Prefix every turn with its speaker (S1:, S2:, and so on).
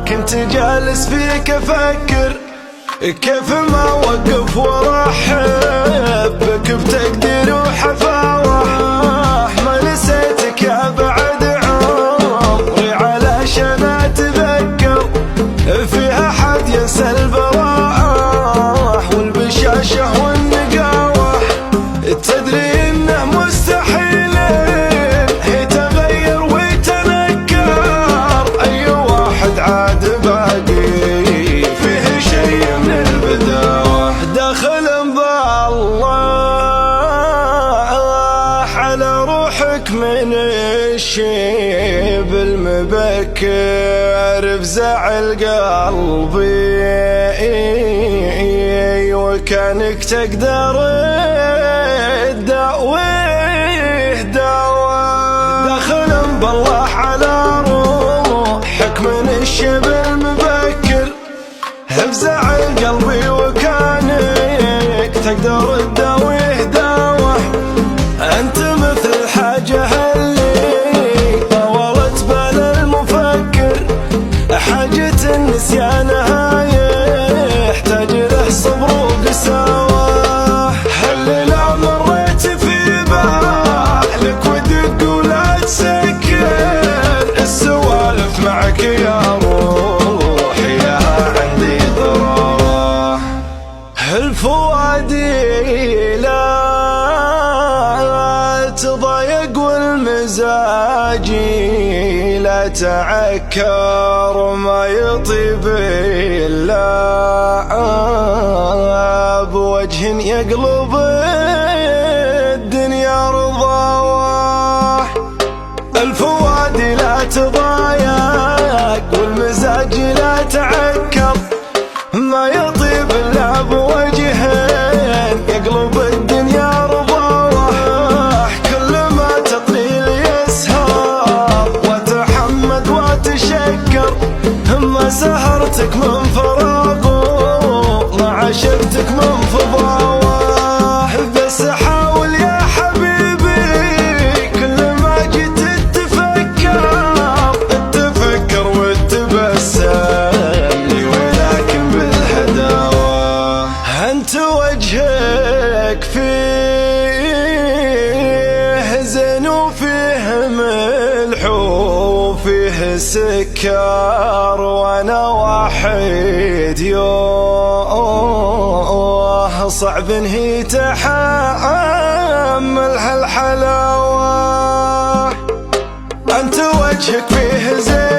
S1: كنت جالس فيك افكر كيف ما وقف وارحب بك بتقدير وحفاوة. ما نسيتك يا بعد عمري علشان اتذكر فيها حد ينسى البراءة والبشاشة والنقاوة. تدري انه مستحيل هي تغير ويتنكر اي واحد عاد باقي فيه شيء من البداوة. دخل بالله على روحك من الشيب المبكر بزعل قلبي وكانك تقدر تداويه دواء. دخل بالله على روحك من الشيب المبكر بزعل قلبي وكانك تقدر تداويه دواء. انت مثل الحاجة اللي طولت بال المفكر حاجة النسيانها يحتاج له صبر وقساوة. هل لا مريت في بالك ودق ولا تسكر السوالف معك يا روحي يا عندي ضراوة. الفؤادي لا تضايق والمزاجي لا تعكر ما يطيب إلا بوجه يقلب الدنيا رضاوة. الفؤادي لا تضايق والمزاجي لا تعكر ما يطيب إلا بوجه يقلب الدنيا رضاوة. كل ما تطيل يسهر وتحمد وتشكر ما سهرتك من فراغ ما عشقتك من فضاوة. بس حاول يا حبيبي كل ما جيت تفكر وتبسم لي ولكن بالهداوة. انت وجهك فيه زين وفيه ملح وفيه سكر وانا واحد يوه صعب انهي تحمل هالحلاوة. انت وجهك فيه زين